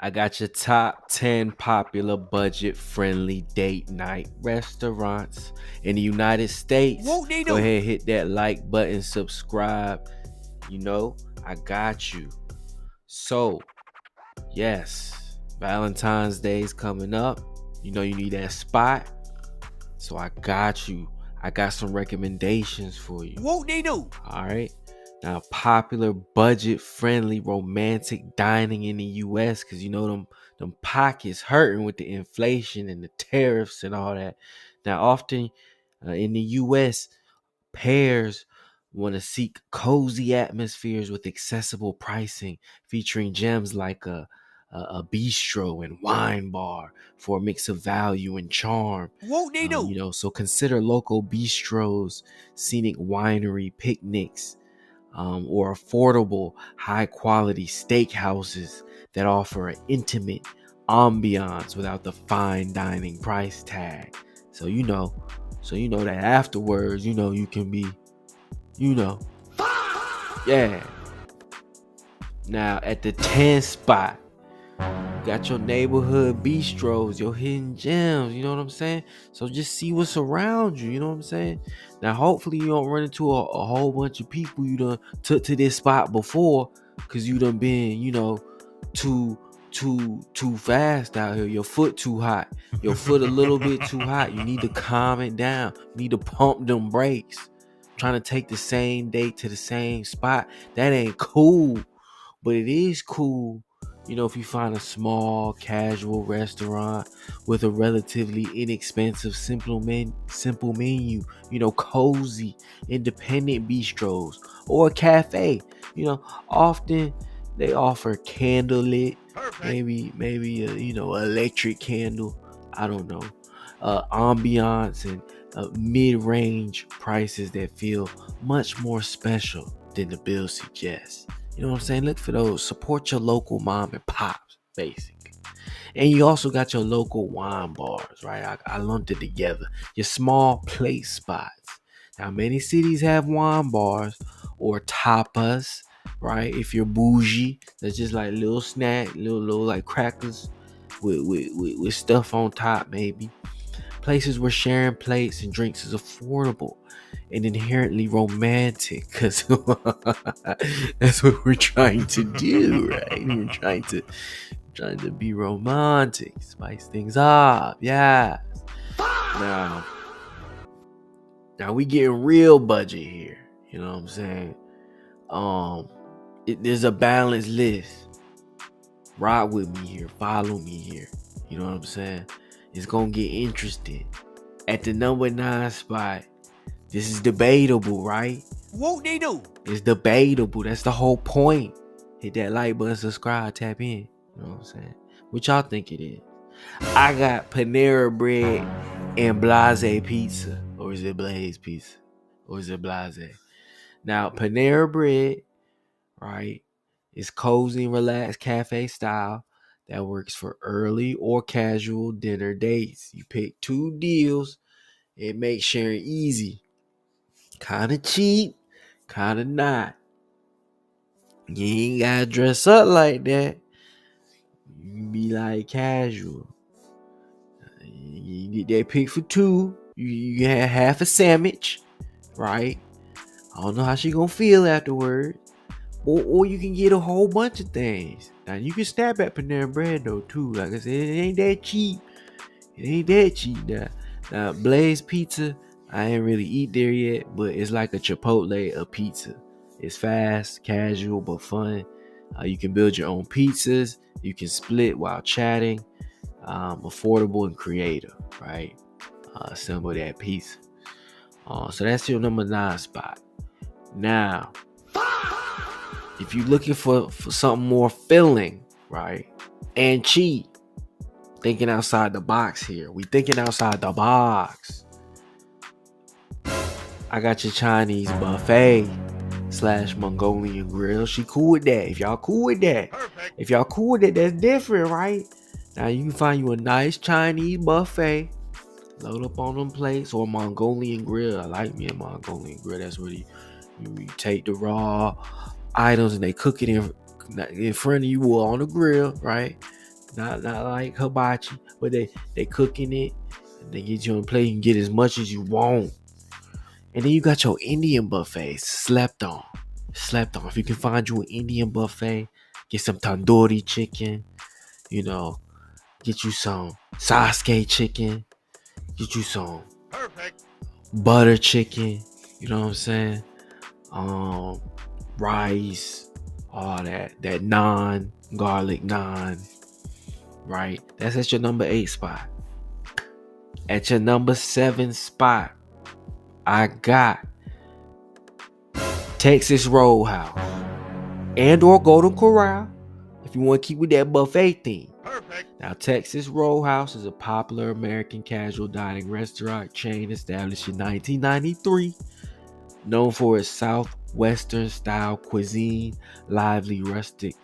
I got your top 10 popular budget-friendly date night restaurants in the United States. Whoop de Go doo. ahead, hit that like button, subscribe. You know, I got you. So, yes, Valentine's Day is coming up. You know, you need that spot. So, I got you. I got some recommendations for you. Whoop de doo. All right. Now, popular budget friendly romantic dining in the US, because you know them pockets hurting with the inflation and the tariffs and all that. Now, often in the US, pairs want to seek cozy atmospheres with accessible pricing, featuring gems like a bistro and wine bar for a mix of value and charm. Whoop de doo. So consider local bistros, scenic winery picnics, or affordable, high quality steakhouses that offer an intimate ambiance without the fine dining price tag. So that afterwards, you can be, you know, yeah. Now at the 10 spot, you got your neighborhood bistros, your hidden gems, you know what I'm saying? So just see what's around you, you know what I'm saying? Now hopefully you don't run into a whole bunch of people you done took to this spot before, because you done been, too too fast out here. Your foot too hot. Your foot a little bit too hot. You need to calm it down. You need to pump them brakes. Trying to take the same date to the same spot. That ain't cool. But it is cool, if you find a small, casual restaurant with a relatively inexpensive, simple menu, cozy, independent bistros, or a cafe. Often they offer candlelit, Perfect. maybe a, electric candle. I don't know. Ambiance and mid-range prices that feel much more special than the bill suggests. You know what I'm saying? Look for those. Support your local mom and pops, basically. And you also got your local wine bars, right? I lumped it together. Your small place spots. Now, many cities have wine bars or tapas, right? If you're bougie, that's just like little snack, little like crackers with stuff on top, maybe. Places where sharing plates and drinks is affordable and inherently romantic, because that's what we're trying to do, right? We're trying to be romantic, spice things up. Yeah. Now, now we getting real budget here. You know what I'm saying? There's a balanced list. Ride with me here. Follow me here. You know what I'm saying? It's gonna get interesting. At the number 9 spot, this is debatable, right? Whoop de doo. It's debatable. That's the whole point. Hit that like button, subscribe, tap in. You know what I'm saying? What y'all think it is? I got Panera Bread and Blase Pizza. Or is it Blaze Pizza? Or is it Blase? Now, Panera Bread, right, is cozy and relaxed cafe style that works for early or casual dinner dates. You pick 2 deals. It makes sharing easy. Kind of cheap, kind of not. You ain't gotta dress up like that. You can be like casual. You get that pick for 2. You have half a sandwich, right? I don't know how she gonna feel afterward. Or you can get a whole bunch of things. Now you can snap at Panera Bread though too. Like I said, it ain't that cheap. It ain't that cheap now. Now Blaze Pizza, I ain't really eat there yet, but it's like a Chipotle of pizza. It's fast, casual, but fun. You can build your own pizzas. You can split while chatting. Affordable and creative, right? Assemble that pizza. So that's your number 9 spot. Now, if you're looking for something more filling, right, and cheap, thinking outside the box here. We thinking outside the box. I got your Chinese buffet / Mongolian grill. She cool with that. If y'all cool with that, that's different, right? Now you can find you a nice Chinese buffet. Load up on them plates, or Mongolian grill. I like me a Mongolian grill. That's where you take the raw items and they cook it in front of you or on the grill, right? not like hibachi, but they cooking it. And they get you on a plate. You can get as much as you want. And then you got your Indian buffet, slept on. Slept on. If you can find you an Indian buffet, get some tandoori chicken, you know, get you some Sasuke chicken, get you some butter chicken, you know what I'm saying? Um, rice, all that naan, garlic naan, right? That's at your number 8 spot. At your number 7 spot, I got Texas Roadhouse and or Golden Corral if you want to keep with that buffet theme. Now, Texas Roadhouse is a popular American casual dining restaurant chain established in 1993, known for its southwestern style cuisine, lively rustic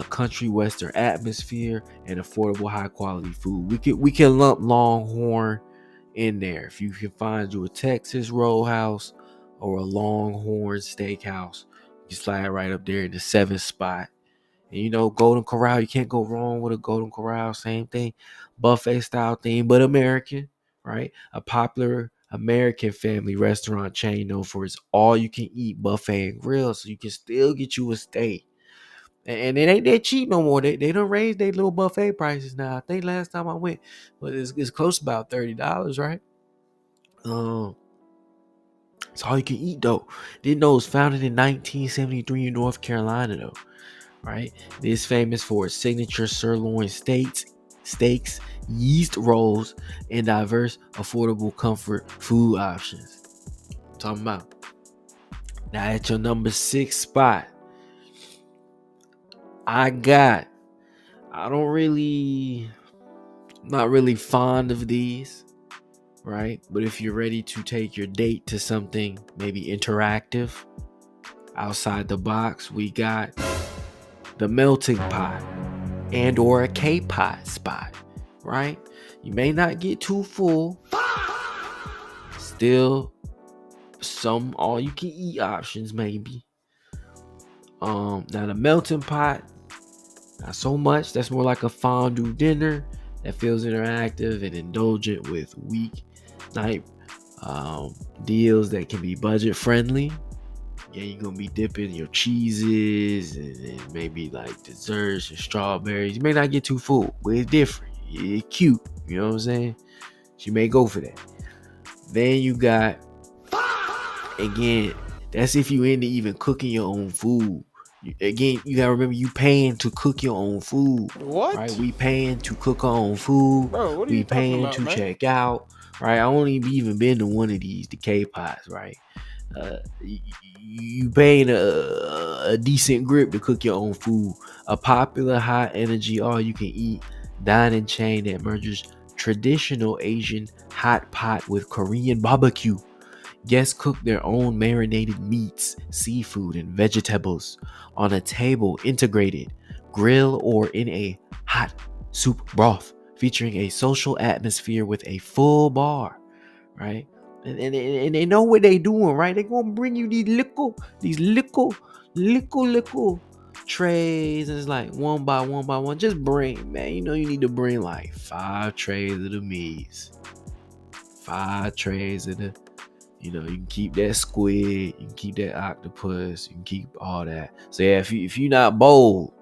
country western atmosphere, and affordable high quality food. We can lump Longhorn in there. If you can find you a Texas Roadhouse or a Longhorn Steakhouse, you slide right up there in the 7th spot. And Golden Corral, you can't go wrong with a Golden Corral. Same thing, buffet style theme, but American, right? A popular American family restaurant chain known for its all you can eat buffet and grill, so you can still get you a steak. And it ain't that cheap no more. They don't raise their little buffet prices now. I think last time I went, but it's close to about $30, right? It's all you can eat though. Didn't know it was founded in 1973 in North Carolina though. Right? It is famous for its signature sirloin steaks, yeast rolls, and diverse, affordable comfort food options. I'm talking about. Now at your number 6 spot, I'm not really fond of these, right? But if you're ready to take your date to something maybe interactive, outside the box, we got the melting pot and or a K-pot spot, right? You may not get too full. Still some all you can eat options maybe. Now the melting pot, not so much. That's more like a fondue dinner that feels interactive and indulgent with weeknight deals that can be budget friendly. Yeah, you're gonna be dipping your cheeses and maybe like desserts and strawberries. You may not get too full, but it's different. It's cute. You know what I'm saying? You may go for that. Then you got, again, that's if you into even cooking your own food. Again, you gotta remember you paying to cook your own food. What? Right? We paying to cook our own food. Bro, what are We you talking paying about, to man? check out. Right? I only even been to one of these, the K-pots, right? You paying a decent grip to cook your own food. A popular high energy all you can eat dining chain that merges traditional Asian hot pot with Korean barbecue. Guests cook their own marinated meats, seafood, and vegetables on a table integrated, grill, or in a hot soup broth, featuring a social atmosphere with a full bar, right? And they know what they doing, right? They gonna bring you these little trays, and it's like one by one. Just bring, man. You need to bring like 5 trays of the meats, 5 trays of the. You can keep that squid, you can keep that octopus, you can keep all that. So yeah, if you're not bold,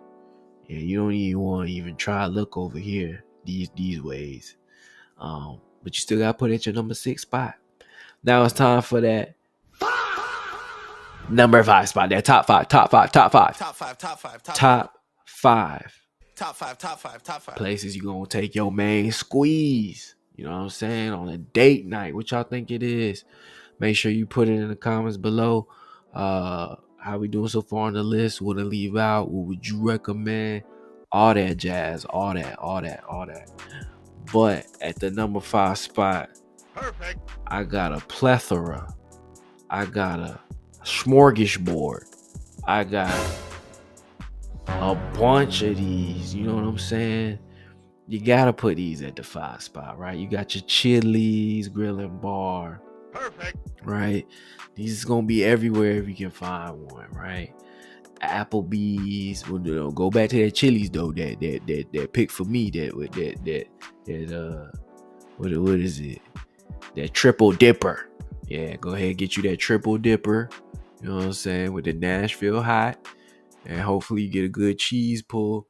yeah, you don't even want to even try to look over here these ways. But you still gotta put it at your number 6 spot. Now it's time for that number 5 spot. That top five places you gonna take your main squeeze. You know what I'm saying? On a date night. What y'all think it is? Make sure you put it in the comments below. How we doing so far on the list? What to leave out? What would you recommend? All that jazz. All that. But at the number 5 spot, I got a plethora. I got a smorgasbord. I got a bunch of these. You know what I'm saying? You gotta put these at the 5 spot, right? You got your Chili's grill and bar. Right? These is gonna be everywhere if you can find one, right? Applebee's. Well, go back to that Chili's though. That pick for me. That what is it? That triple dipper. Yeah, go ahead and get you that triple dipper. You know what I'm saying? With the Nashville hot, and hopefully you get a good cheese pull.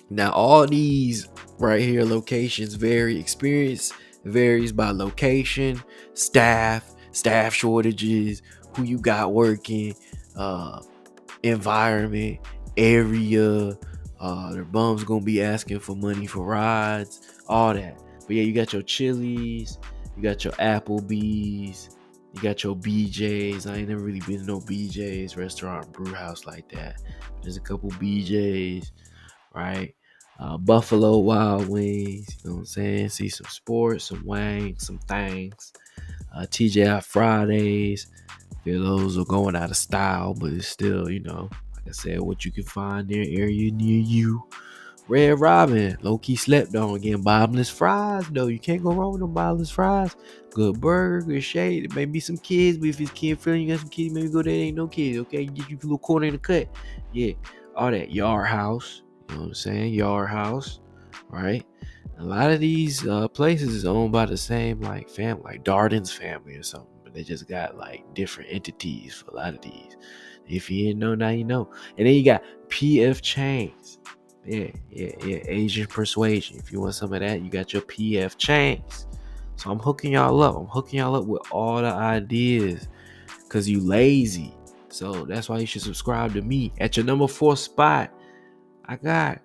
Now all these right here locations vary. Experience varies by location, staff shortages, who you got working, uh environment, area. Their bums gonna be asking for money for rides, all that. But yeah, you got your Chili's, you got your Applebee's, you got your BJ's. I ain't never really been to no BJ's restaurant brew house like that. There's a couple BJ's, right? Buffalo Wild Wings, you know what I'm saying? See some sports, some wangs, some things. TGI Fridays, feel those are going out of style, but it's still, like I said, what you can find near area near you. Red Robin, low key slept on again. Bottomless fries, though. You can't go wrong with them bottomless fries. Good burger, good shade. Maybe some kids, but if it's kid friendly, you got some kids, maybe go there. Ain't no kids, okay? Get you a little corner in the cut. Yeah, all that. Yard House, you know what I'm saying? Yard House, right? A lot of these places is owned by the same like family, like Darden's family or something, but they just got like different entities for a lot of these. If you didn't know, now you know. And then you got PF Chains. Yeah. Asian persuasion. If you want some of that, you got your PF Chains. So I'm hooking y'all up. I'm hooking y'all up with all the ideas because you lazy. So that's why you should subscribe to me. At your number 4 spot, I got,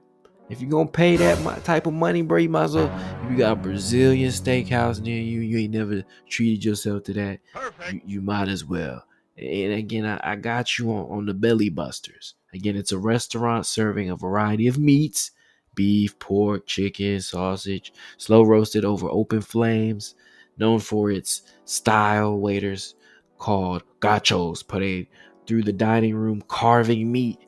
if you're gonna pay that type of money, bro, you might as well. If you got a Brazilian steakhouse near you, you ain't never treated yourself to that. You might as well. And again, I got you on the Belly Busters. Again, it's a restaurant serving a variety of meats: beef, pork, chicken, sausage, slow roasted over open flames. Known for its style, waiters called gachos parade through the dining room, carving meat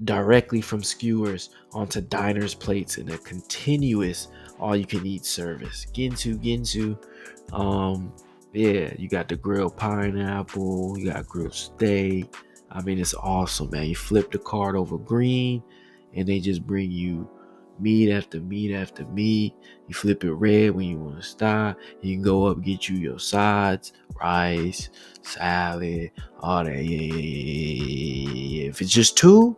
directly from skewers onto diners' plates in a continuous all-you-can-eat service. Ginsu. Yeah, you got the grilled pineapple, you got grilled steak. I mean, it's awesome, man. You flip the card over green, and they just bring you meat after meat after meat. You flip it red when you want to stop. You can go up, get you your sides, rice, salad, all that. Yeah. If it's just two,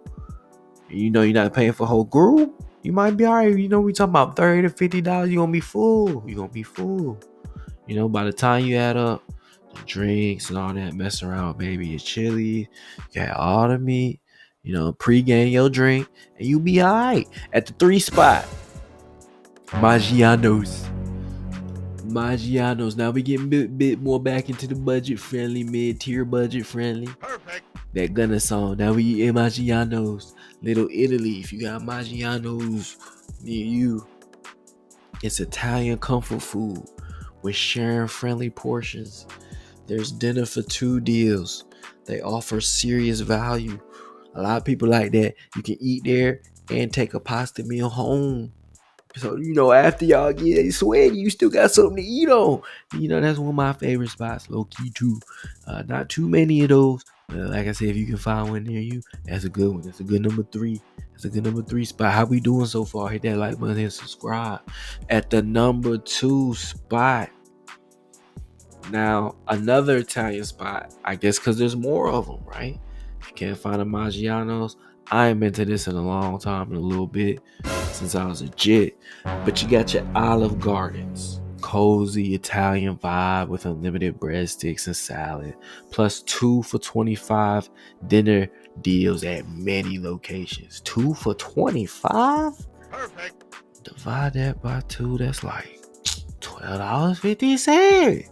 you're not paying for whole group, you might be all right. We talking about $30 to $50. You're gonna be full. By the time you add up the drinks and all that, mess around, baby, your chili, you got all the meat, pre-game your drink, and you be all right. At the 3 spot, Maggiano's. Now we getting a bit more back into the budget friendly, mid-tier budget friendly. Perfect. That Gunna song. Now we eat Maggiano's. Little Italy. If you got Maggiano's near you, it's Italian comfort food with sharing friendly portions. There's dinner for 2 deals. They offer serious value. A lot of people like that. You can eat there and take a pasta meal home. So, after y'all get sweaty, you still got something to eat on. That's one of my favorite spots, low key too. Not too many of those. But like I said, if you can find one near you, that's a good one. That's a good number 3. That's a good number 3 spot. How we doing so far? Hit that like button and subscribe. At the number 2 spot. Now, another Italian spot, I guess because there's more of them, right? If you can't find a Maggiano's, I ain't been to this in a long time, in a little bit, since I was a jit. But you got your Olive Gardens, cozy Italian vibe with unlimited breadsticks and salad, plus 2 for $25 dinner deals at many locations. 2 for $25? Perfect. Divide that by 2, that's like $12.50.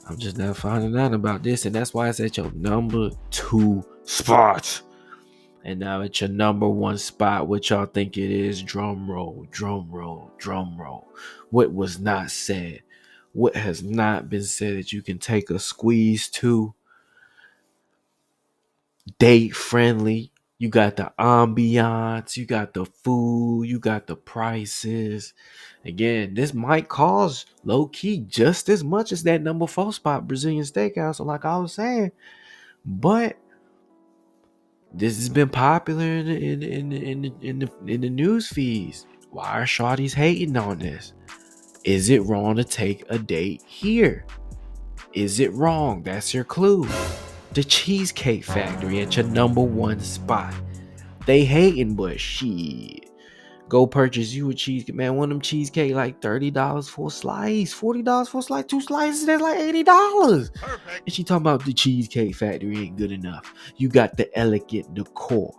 I'm just now finding out about this, and that's why it's at your number 2 spot. And now at your number 1 spot, what y'all think it is? Drum roll. What was not said? What has not been said that you can take a squeeze to? Date friendly. You got the ambiance, you got the food, you got the prices. Again, this might cost low key just as much as that number 4 spot, Brazilian Steakhouse. So like I was saying, But this has been popular in the news feeds. Why are shawties hating on this? Is it wrong to take a date here? Is it wrong? That's your clue. The Cheesecake Factory at your number one spot. They hating, but shit. Go purchase you a cheesecake. Man, one of them cheesecake like $30 for a slice, $40 for a slice, two slices, that's like $80. Perfect. And she talking about the Cheesecake Factory ain't good enough. You got the elegant decor,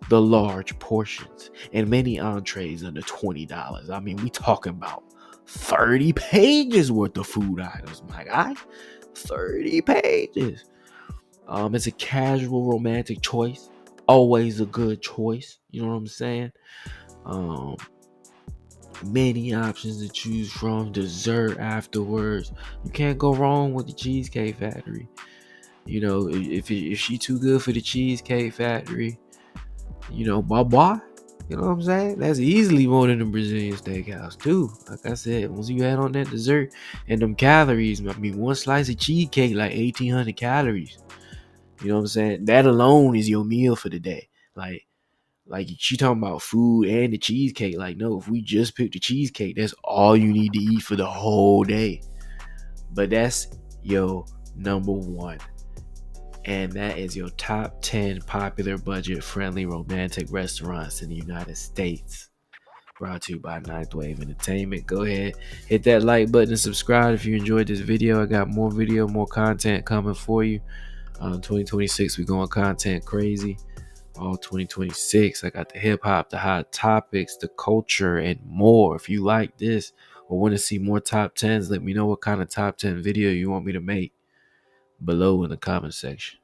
the large portions, and many entrees under $20. I mean, we talking about 30 pages worth of food items, my guy. 30 pages. It's a casual romantic choice. Always a good choice. You know what I'm saying? Um, Many options to choose from. Dessert afterwards. You can't go wrong with the Cheesecake Factory. You know, if she too good for the Cheesecake Factory, you know, bye. You know what I'm saying? That's easily more than the Brazilian steakhouse too. Like I said, once you add on that dessert and them calories, I mean, one slice of cheesecake like 1,800 calories. You know what I'm saying? That alone is your meal for the day. Like she talking about food and the cheesecake. Like, no, if we just pick the cheesecake, that's all you need to eat for the whole day. But that's your number one. And that is your top 10 popular budget friendly romantic restaurants in the United States. Brought to you by Ninth Wave Entertainment. Go ahead, hit that like button and subscribe if you enjoyed this video. I got more content coming for you. 2026, we going content crazy. All 2026, I got the hip hop, the hot topics, the culture, and more. If you like this or want to see more top 10s, let me know what kind of top 10 video you want me to make below in the comment section.